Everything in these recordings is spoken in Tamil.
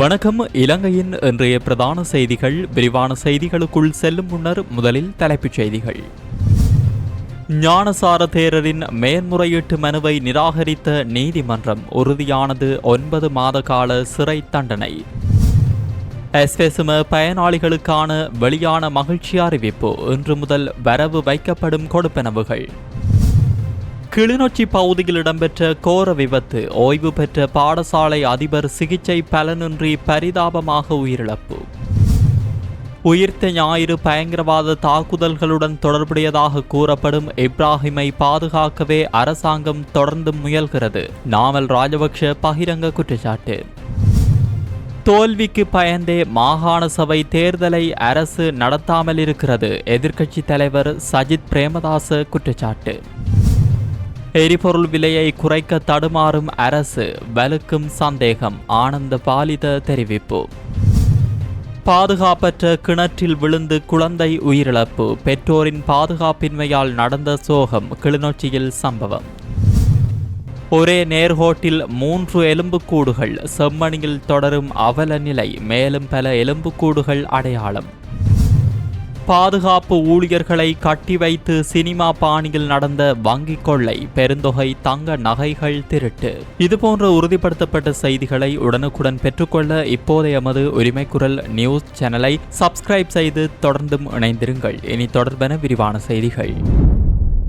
வணக்கம். இலங்கையின் இன்றைய பிரதான செய்திகள். விரிவான செய்திகளுக்குள் செல்லும் முன்னர் முதலில் தலைப்புச் செய்திகள். ஞானசார தேரரின் மேன்முறையீட்டு மனுவை நிராகரித்த நீதிமன்றம். உறுதியானது 9 மாத கால சிறை தண்டனை. எஸ்வெசும பயனாளிகளுக்கான வெளியான மகிழ்ச்சி அறிவிப்பு. இன்று முதல் வரவு வைக்கப்படும் கொடுப்பனவுகள். கிளிநொச்சி பகுதியில் இடம்பெற்ற கோர விபத்து. ஓய்வு பெற்ற பாடசாலை அதிபர் சிகிச்சை பலனின்றி பரிதாபமாக உயிரிழப்பு. உயிர்த்த ஞாயிறு பயங்கரவாத தாக்குதல்களுடன் தொடர்புடையதாக கூறப்படும் இப்ராஹிமை பாதுகாக்கவே அரசாங்கம் தொடர்ந்து முயல்கிறது. நாமல் ராஜபக்ஷ பகிரங்க குற்றச்சாட்டு. தோல்விக்கு பயந்தே மாகாண சபை தேர்தலை அரசு நடத்தாமல் இருக்கிறது. எதிர்க்கட்சி தலைவர் சஜித் பிரேமதாச குற்றச்சாட்டு. எரிபொருள் விலையை குறைக்க தடுமாறும் அரசு. வலுக்கும் சந்தேகம். ஆனந்த பாலித தெரிவிப்பு. பாதுகாப்பற்ற கிணற்றில் விழுந்து குழந்தை உயிரிழப்பு. பெற்றோரின் பாதுகாப்பின்மையால் நடந்த சோகம். கிளிநொச்சியில் சம்பவம். ஒரே நேர்கோட்டில் 3 எலும்புக்கூடுகள். செம்மணியில் தொடரும் அவல நிலை. மேலும் பல எலும்புக்கூடுகள் அடையாளம். பாதுகாப்பு ஊழியர்களை கட்டி வைத்து சினிமா பாணியில் நடந்த வங்கி கொள்ளை. பெருந்தொகை தங்க நகைகள் திருட்டு. இதுபோன்ற உறுதிப்படுத்தப்பட்ட செய்திகளை உடனுக்குடன் பெற்றுக்கொள்ள இப்போதைய எமது உரிமைக்குரல் நியூஸ் சேனலை சப்ஸ்கிரைப் செய்து தொடர்ந்தும் இணைந்திருங்கள். இனி தொடர்பான விரிவான செய்திகள்.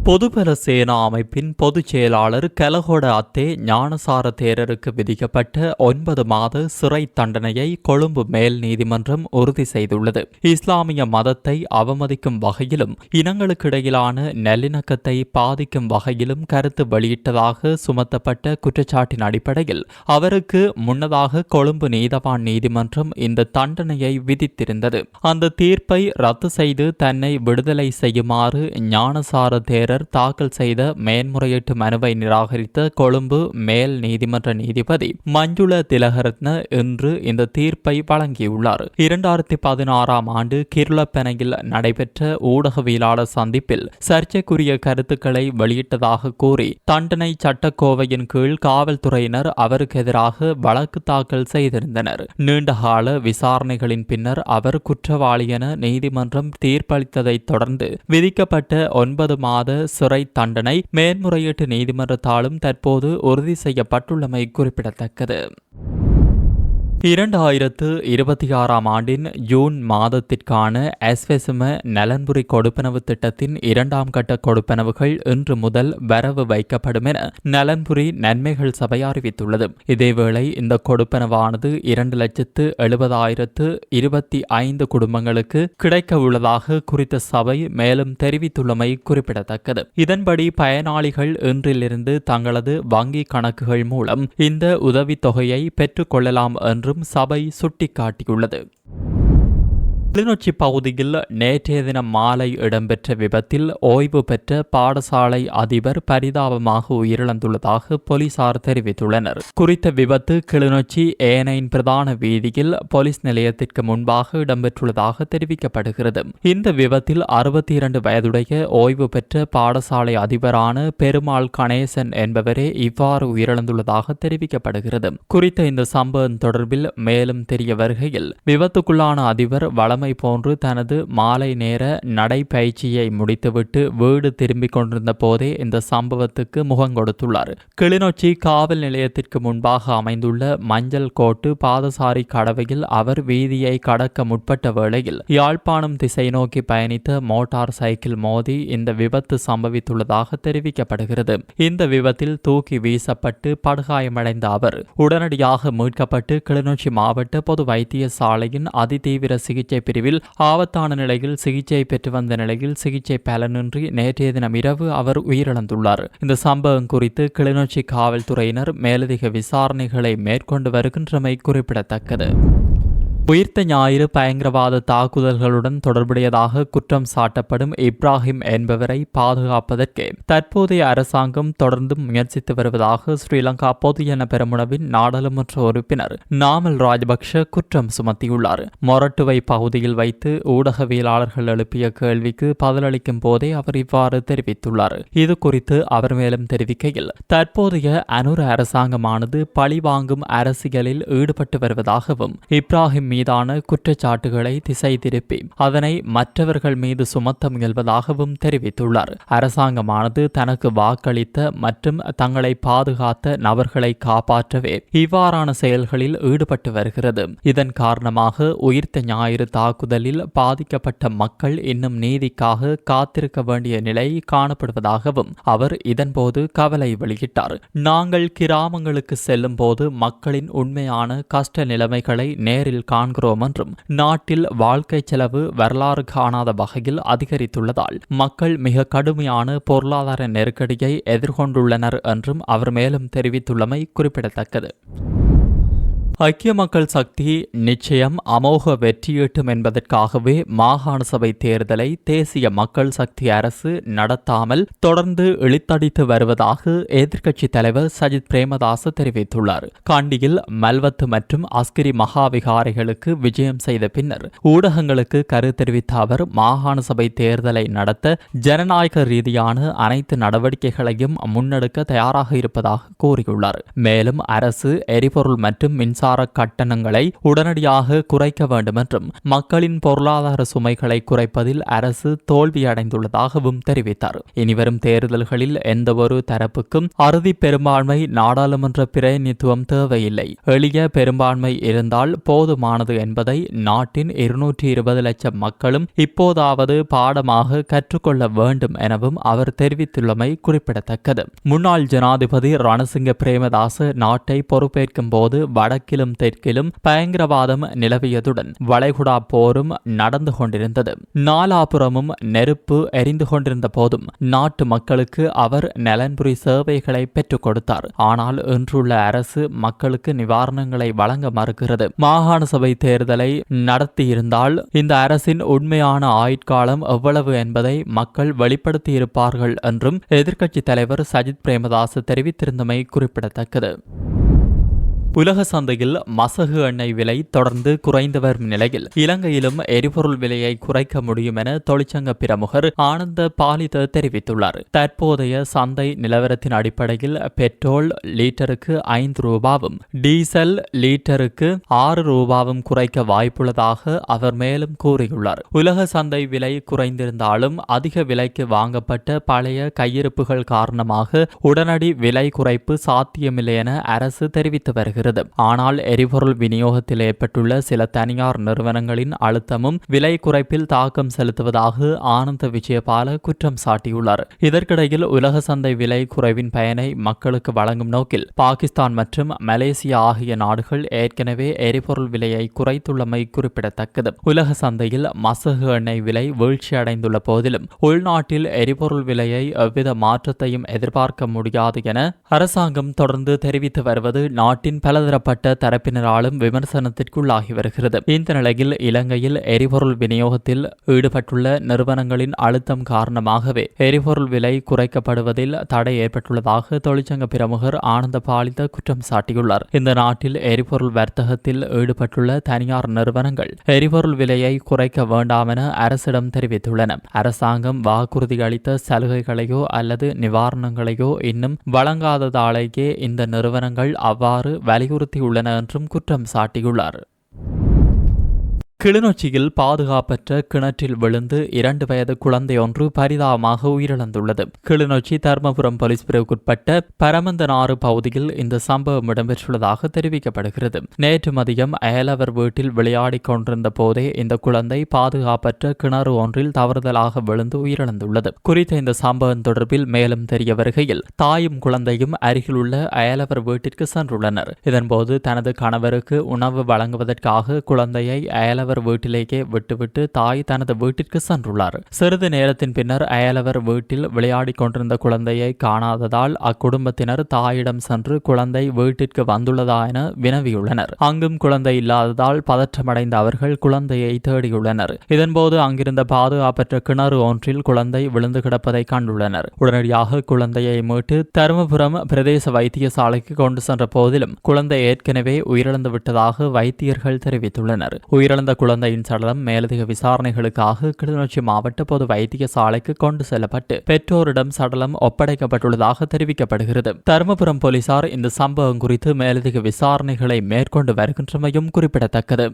பொதுபல சேனா அமைப்பின் பொதுச் செயலாளர் கலகொட அத்தே ஞானசார தேரருக்கு விதிக்கப்பட்ட 9 மாத சிறை தண்டனையை கொழும்பு மேல் நீதிமன்றம் உறுதி செய்துள்ளது. இஸ்லாமிய மதத்தை அவமதிக்கும் வகையிலும் இனங்களுக்கிடையிலான நல்லிணக்கத்தை பாதிக்கும் வகையிலும் கருத்து வெளியிட்டதாக சுமத்தப்பட்ட குற்றச்சாட்டின் அடிப்படையில் அவருக்கு முன்னதாக கொழும்பு நீதவான் நீதிமன்றம் இந்த தண்டனையை விதித்திருந்தது. அந்த தீர்ப்பை ரத்து செய்து தன்னை விடுதலை செய்யுமாறு ஞானசார தேரர் தாக்கல் செய்த மேன்முறையீட்டு மனுவை நிராகரித்த கொழும்பு மேல் நீதிமன்ற நீதிபதி மஞ்சுள திலகரத்ன இன்று இந்த தீர்ப்பை வழங்கியுள்ளார். 2016 ஆண்டு கிருளப்பனையில் நடைபெற்ற ஊடகவியலாளர் சந்திப்பில் சர்ச்சைக்குரிய கருத்துக்களை வெளியிட்டதாக கூறி தண்டனை சட்டக்கோவையின் கீழ் காவல்துறையினர் அவருக்கு எதிராக வழக்கு தாக்கல் செய்திருந்தனர். நீண்டகால விசாரணைகளின் பின்னர் அவர் குற்றவாளி என நீதிமன்றம் தீர்ப்பளித்ததை தொடர்ந்து விதிக்கப்பட்ட 9 மாத சிறை தண்டனை மேன்முறையீட்டு நீதிமன்றத்தாலும் தற்போது உறுதி செய்யப்பட்டுள்ளமை குறிப்பிடத்தக்கது. 2026 ஆண்டின் ஜூன் மாதத்திற்கான எஸ்வெசும நலன்புரி கொடுப்பனவு திட்டத்தின் 2ஆம் கட்ட கொடுப்பனவுகள் இன்று முதல் வரவு வைக்கப்படும் என நலன்புரி நன்மைகள் சபை அறிவித்துள்ளது. இதேவேளை இந்த கொடுப்பனவானது 2,70,025 குடும்பங்களுக்கு கிடைக்க உள்ளதாக குறித்த சபை மேலும் தெரிவித்துள்ளமை குறிப்பிடத்தக்கது. இதன்படி பயனாளிகள் இன்றிலிருந்து தங்களது வங்கி கணக்குகள் மூலம் இந்த உதவித்தொகையை பெற்றுக் கொள்ளலாம் என்று சபை சுட்டிக்காட்டியுள்ளது. கிளிநொச்சி பகுதியில் நேற்றைய தினம் மாலை இடம்பெற்ற விபத்தில் ஓய்வு பெற்ற பாடசாலை அதிபர் பரிதாபமாக உயிரிழந்துள்ளதாக போலீசார் தெரிவித்துள்ளனர். குறித்த விபத்து கிளிநொச்சி ஏனையின் பிரதான வீதியில் போலீஸ் நிலையத்திற்கு முன்பாக இடம்பெற்றுள்ளதாக தெரிவிக்கப்படுகிறது. இந்த விபத்தில் 62 வயதுடைய ஓய்வு பெற்ற பாடசாலை அதிபரான பெருமாள் கணேசன் என்பவரே இவ்வாறு உயிரிழந்துள்ளதாக தெரிவிக்கப்படுகிறது. குறித்த இந்த சம்பவம் தொடர்பில் மேலும் தெரிய வருகையில் விபத்துக்குள்ளான அதிபர் வளமை போன்று தனது மாலை நேர நடைபயிற்சியை முடித்துவிட்டு வீடு திரும்பிக் கொண்டிருந்த போதே இந்த சம்பவத்துக்கு முகம் கொடுத்துள்ளார். கிளிநொச்சி காவல் நிலையத்திற்கு முன்பாக அமைந்துள்ள மஞ்சள் கோட்டு பாதசாரி கடவையில் அவர் வீதியை கடக்க முற்பட்ட வேளையில் யாழ்ப்பாணம் திசை நோக்கி பயணித்த மோட்டார் சைக்கிள் மோதி இந்த விபத்து சம்பவித்துள்ளதாக தெரிவிக்கப்படுகிறது. இந்த விபத்தில் தூக்கி வீசப்பட்டு படுகாயமடைந்த அவர் உடனடியாக மீட்கப்பட்டு கிளிநொச்சி மாவட்ட பொது வைத்தியசாலையின் அதிதீவிர சிகிச்சை பிரிவில் ஆபத்தான நிலையில் சிகிச்சை பெற்று வந்த நிலையில் சிகிச்சை பலனின்றி நேற்றைய தினம் இரவு அவர் உயிரிழந்துள்ளார். இந்த சம்பவம் குறித்து கிளிநொச்சி காவல்துறையினர் மேலதிக விசாரணைகளை மேற்கொண்டு வருகின்றமை குறிப்பிடத்தக்கது. உயிர்த்த ஞாயிறு பயங்கரவாத தாக்குதல்களுடன் தொடர்புடையதாக குற்றம் சாட்டப்படும் இப்ராஹிம் என்பவரை பாதுகாப்பதற்கு தற்போதைய அரசாங்கம் தொடர்ந்து முயற்சித்து வருவதாக ஸ்ரீலங்கா பொதுஜன பெரமுனவின் நாடாளுமன்ற உறுப்பினர் நாமல் ராஜபக்ஷ குற்றம் சுமத்தியுள்ளார். மொரட்டுவை பகுதியில் வைத்து ஊடகவியலாளர்கள் எழுப்பிய கேள்விக்கு பதிலளிக்கும் போதே அவர் இவ்வாறு தெரிவித்துள்ளார். இது குறித்து அவர் மேலும் தெரிவிக்கையில், தற்போதைய அனுர அரசாங்கமானது பழிவாங்கும் அரசியலில் ஈடுபட்டு வருவதாகவும் இப்ராஹிம் மீதான குற்றச்சாட்டுகளை திசை திருப்பி அதனை மற்றவர்கள் மீது சுமத்த முயல்வதாகவும் தெரிவித்துள்ளார். அரசாங்கமானது தனக்கு வாக்களித்த மற்றும் தங்களை பாதுகாத்த நபர்களை காப்பாற்றவே இவ்வாறான செயல்களில் ஈடுபட்டு வருகிறது. இதன் காரணமாக உயிர்த்த ஞாயிறு தாக்குதலில் பாதிக்கப்பட்ட மக்கள் இன்னும் நீதிக்காக காத்திருக்க வேண்டிய நிலை காணப்படுவதாகவும் அவர் இதன்போது கவலை வெளியிட்டார். நாங்கள் கிராமங்களுக்கு செல்லும் போது மக்களின் உண்மையான கஷ்ட நிலைமைகளை நேரில் காண்கிறோம் என்றும் நாட்டில் வாழ்க்கை செலவு வரலாறு காணாத வகையில் அதிகரித்துள்ளதால் மக்கள் மிக கடுமையான பொருளாதார நெருக்கடியை எதிர்கொண்டுள்ளனர் என்றும் அவர் மேலும் தெரிவித்துள்ளமை குறிப்பிடத்தக்கது. ஐக்கிய மக்கள் சக்தி நிச்சயம் அமோக வெற்றியீட்டும் என்பதற்காகவே மாகாண சபை தேர்தலை தேசிய மக்கள் சக்தி அரசு நடத்தாமல் தொடர்ந்து இழுத்தடித்து வருவதாக எதிர்க்கட்சித் தலைவர் சஜித் பிரேமதாச தெரிவித்துள்ளார். கண்டியில் மல்வத்து மற்றும் அஸ்கிரி மகாவிகாரிகளுக்கு விஜயம் செய்த பின்னர் ஊடகங்களுக்கு கருத்து தெரிவித்த அவர் மாகாண சபை தேர்தலை நடத்த ஜனநாயக ரீதியான அனைத்து நடவடிக்கைகளையும் முன்னெடுக்க தயாராக இருப்பதாக கூறியுள்ளார். மேலும் அரசு எரிபொருள் மற்றும் மின்சார கட்டணங்களை உடனடியாக குறைக்க வேண்டும் என்றும் மக்களின் பொருளாதார சுமைகளை குறைப்பதில் அரசு தோல்வியடைந்துள்ளதாகவும் தெரிவித்தார். இனிவரும் தேர்தல்களில் எந்தவொரு தரப்புக்கும் அறுதி பெரும்பான்மை நாடாளுமன்ற பிரதிநிதித்துவம் தேவையில்லை, எளிய பெரும்பான்மை இருந்தால் போதுமானது என்பதை நாட்டின் 220 லட்சம் மக்களும் இப்போதாவது பாடமாக கற்றுக்கொள்ள வேண்டும் எனவும் அவர் தெரிவித்துள்ளமை குறிப்பிடத்தக்கது. முன்னாள் ஜனாதிபதி ரணசிங்க பிரேமதாச நாட்டை பொறுப்பேற்கும் போது வடக்கிலும் தெற்கிலும் பயங்கரவாதம் நிலவியதுடன் வளைகுடா போரும் நடந்து கொண்டிருந்தது. நாலாபுரமும் நெருப்பு எரிந்து கொண்டிருந்த போதும் நாட்டு மக்களுக்கு அவர் நலன்புரி சேவைகளை பெற்றுக் கொடுத்தார். ஆனால் இன்றுள்ள அரசு மக்களுக்கு நிவாரணங்களை வழங்க மறுக்கிறது. மாகாண சபை தேர்தலை நடத்தியிருந்தால் இந்த அரசின் உண்மையான ஆயுட்காலம் எவ்வளவு என்பதை மக்கள் வெளிப்படுத்தியிருப்பார்கள் என்றும் எதிர்க்கட்சித் தலைவர் சஜித் பிரேமதாச தெரிவித்திருந்தமை குறிப்பிடத்தக்கது. உலக சந்தையில் மசகு எண்ணெய் விலை தொடர்ந்து குறைந்து வரும் நிலையில் இலங்கையிலும் எரிபொருள் விலையை குறைக்க முடியும் என தொழிற்சங்க பிரமுகர் ஆனந்த பாலித தெரிவித்துள்ளார். தற்போதைய சந்தை நிலவரத்தின் அடிப்படையில் பெட்ரோல் லீட்டருக்கு 5 ரூபாவும் டீசல் லீட்டருக்கு 6 ரூபாவும் குறைக்க வாய்ப்புள்ளதாக அவர் மேலும் கூறியுள்ளார். உலக சந்தை விலை குறைந்திருந்தாலும் அதிக விலைக்கு வாங்கப்பட்ட பழைய கையிருப்புகள் காரணமாக உடனடி விலை குறைப்பு சாத்தியமில்லை என அரசு தெரிவித்து வருகிறது. ஆனால் எரிபொருள் விநியோகத்தில் ஏற்பட்டுள்ள சில தனியார் நிறுவனங்களின் அழுத்தமும் விலை குறைப்பில் தாக்கம் செலுத்துவதாக ஆனந்த விஜயபால குற்றம் சாட்டியுள்ளார். இதற்கிடையில் உலக சந்தை விலை குறைவின் பயனை மக்களுக்கு வழங்கும் நோக்கில் பாகிஸ்தான் மற்றும் மலேசியா ஆகிய நாடுகள் ஏற்கனவே எரிபொருள் விலையை குறைத்துள்ளமை குறிப்பிடத்தக்கது. உலக சந்தையில் மசகு எண்ணெய் விலை வீழ்ச்சியடைந்துள்ள போதிலும் உள்நாட்டில் எரிபொருள் விலையை எவ்வித மாற்றத்தையும் எதிர்பார்க்க முடியாது என அரசாங்கம் தொடர்ந்து தெரிவித்து வருவது நாட்டின் பலதரப்பட்ட தரப்பினராலும் விமர்சனத்திற்குள்ளாகி வருகிறது. இந்த நிலையில் இலங்கையில் எரிபொருள் விநியோகத்தில் ஈடுபட்டுள்ள நிறுவனங்களின் அழுத்தம் காரணமாகவே எரிபொருள் விலை குறைக்கப்படுவதில் தடை ஏற்பட்டுள்ளதாக தொழிற்சங்க பிரமுகர் ஆனந்த பாலித குற்றம் சாட்டியுள்ளார். இந்த நாட்டில் எரிபொருள் வர்த்தகத்தில் ஈடுபட்டுள்ள தனியார் நிறுவனங்கள் எரிபொருள் விலையை குறைக்க வேண்டாம் என அரசிடம் தெரிவித்துள்ளன. அரசாங்கம் வாக்குறுதி அளித்த சலுகைகளையோ அல்லது நிவாரணங்களையோ இன்னும் வழங்காததாலேயே இந்த நிறுவனங்கள் அவ்வாறு வலியுறுத்தியுள்ளன என்றும் குற்றம் சாட்டியுள்ளார். கிளிநொச்சியில் பாதுகாப்பற்ற கிணற்றில் விழுந்து 2 வயது குழந்தை ஒன்று பரிதாபமாக உயிரிழந்துள்ளது. கிளிநொச்சி தர்மபுரம் போலீஸ் பிரிவுக்குட்பட்ட பரமந்தனாறு பகுதியில் இந்த சம்பவம் இடம்பெற்றுள்ளதாக தெரிவிக்கப்படுகிறது. நேற்று மதியம் அயலவர் வீட்டில் விளையாடிக் கொண்டிருந்த போதே இந்த குழந்தை பாதுகாப்பற்ற கிணறு ஒன்றில் தவறுதலாக விழுந்து உயிரிழந்துள்ளது. குறித்த இந்த சம்பவம் தொடர்பில் மேலும் தெரிய வருகையில் தாயும் குழந்தையும் அருகில் உள்ள அயலவர் வீட்டிற்கு சென்றுள்ளனர். இதன்போது தனது கணவருக்கு உணவு வழங்குவதற்காக குழந்தையை அயலவர் அயலவர் வீட்டிலேயே விட்டுவிட்டு தாய் தனது வீட்டிற்கு சென்றுள்ளார். சிறிது நேரத்தின் பின்னர் அயலவர் வீட்டில் விளையாடிக் கொண்டிருந்த குழந்தையை காணாததால் அக்குடும்பத்தினர் தாயிடம் சென்று குழந்தை வீட்டிற்கு வந்துள்ளதா என வினவியுள்ளனர். அங்கும் குழந்தை இல்லாததால் பதற்றமடைந்த அவர்கள் குழந்தையை தேடியுள்ளனர். இதன்போது அங்கிருந்த பாதுகாப்பற்ற கிணறு ஒன்றில் குழந்தை விழுந்து கிடப்பதை கண்டுள்ளனர். உடனடியாக குழந்தையை மீட்டு தருமபுரம் பிரதேச வைத்தியசாலைக்கு கொண்டு சென்ற போதிலும் குழந்தை ஏற்கனவே உயிரிழந்து விட்டதாக வைத்தியர்கள் தெரிவித்துள்ளனர். உயிரிழந்த குழந்தையின் சடலம் மேலதிக விசாரணைகளுக்காக கிளிநொச்சி மாவட்ட பொது வைத்தியசாலைக்கு கொண்டு செல்லப்பட்டு பெற்றோரிடம் சடலம் ஒப்படைக்கப்பட்டுள்ளதாக தெரிவிக்கப்படுகிறது. தருமபுரம் போலீசார் இந்த சம்பவம் குறித்து மேலதிக விசாரணைகளை மேற்கொண்டு வருகின்றமையும் குறிப்பிடத்தக்கது.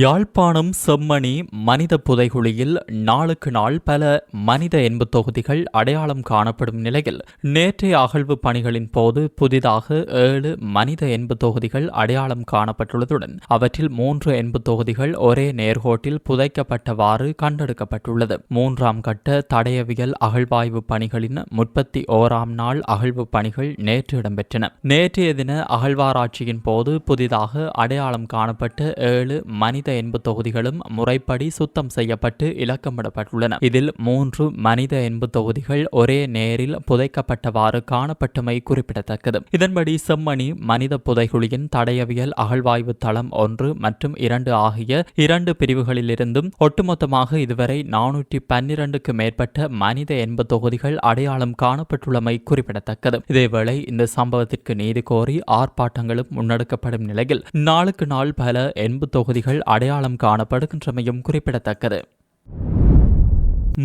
யாழ்ப்பாணம் செம்மணி மனித புதைகுழியில் நாளுக்கு நாள் பல மனித எண்பு தொகுதிகள் அடையாளம் காணப்படும் நிலையில் நேற்றைய அகழ்வு பணிகளின் போது புதிதாக 7 மனித எண்பு தொகுதிகள் அடையாளம் காணப்பட்டுள்ளதுடன் அவற்றில் 3 எண்பு தொகுதிகள் ஒரே நேர்கோட்டில் புதைக்கப்பட்டவாறு கண்டெடுக்கப்பட்டுள்ளது. 3ஆம் கட்ட தடயவியல் அகழ்வாய்வு பணிகளின் 31ஆம் நாள் அகழ்வு பணிகள் நேற்று இடம்பெற்றன. நேற்றைய தின அகழ்வாராய்ச்சியின் போது புதிதாக அடையாளம் காணப்பட்ட 7 மனித எண்பு தொகுதிகளும் முறைப்படி சுத்தம் செய்யப்பட்டு இலக்கமிடப்பட்டுள்ளன. இதில் 3 மனித எண்பு தொகுதிகள் ஒரே நேரில் புதைக்கப்பட்டவாறு காணப்பட்டமை குறிப்பிடத்தக்கது. இதன்படி செம்மணி மனித புதைகுழியின் தடயவியல் அகழ்வாய்வு தளம் 1 மற்றும் 2 ஆகிய 2 பிரிவுகளிலிருந்தும் ஒட்டுமொத்தமாக இதுவரை 412க்கு மேற்பட்ட மனித எண்பு தொகுதிகள் அடையாளம் காணப்பட்டுள்ளமை குறிப்பிடத்தக்கது. இதேவேளை இந்த சம்பவத்திற்கு நீதி கோரி ஆர்ப்பாட்டங்களும் முன்னெடுக்கப்படும் நிலையில் நாளுக்கு நாள் பல எண்பு தொகுதிகள் அடையாளம் காணப்படுகின்றமையும் குறிப்பிடத்தக்கது.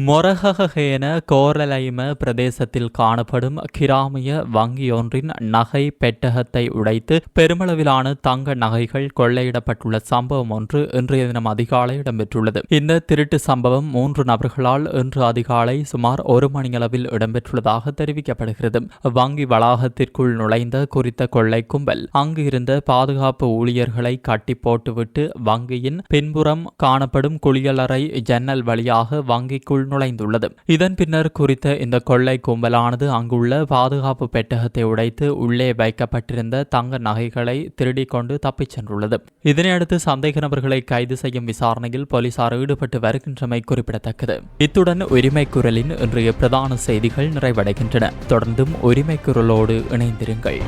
மொரஹகஹேன கோரலைம பிரதேசத்தில் காணப்படும் கிராமிய வங்கியொன்றின் நகை பெட்டகத்தை உடைத்து பெருமளவிலான தங்க நகைகள் கொள்ளையிடப்பட்டுள்ள சம்பவம் ஒன்று இன்றைய தினம் அதிகாலை இடம்பெற்றுள்ளது. இந்த திருட்டு சம்பவம் 3 நபர்களால் இன்று அதிகாலை சுமார் 1 மணியளவில் இடம்பெற்றுள்ளதாக தெரிவிக்கப்படுகிறது. வங்கி வளாகத்திற்குள் நுழைந்த குறித்த கொள்ளை கும்பல் அங்கு இருந்த பாதுகாப்பு ஊழியர்களை கட்டி போட்டுவிட்டு வங்கியின் பின்புறம் காணப்படும் குளியலறை ஜன்னல் வழியாக வங்கிக்குள் நுழைந்துள்ளது. இதன் பின்னர் குறித்த இந்த கொள்ளை கும்பலானது அங்குள்ள பாதுகாப்பு பெட்டகத்தை உடைத்து உள்ளே வைக்கப்பட்டிருந்த தங்க நகைகளை திருடிக் கொண்டு தப்பிச் சென்றுள்ளது. இதனையடுத்து சந்தேக நபர்களை கைது செய்யும் விசாரணையில் போலீசார் ஈடுபட்டு வருகின்றமை குறிப்பிடத்தக்கது. இத்துடன் உரிமை குரலின் இன்றைய பிரதான செய்திகள் நிறைவடைகின்றன. தொடர்ந்தும் உரிமை குரலோடு இணைந்திருங்கள்.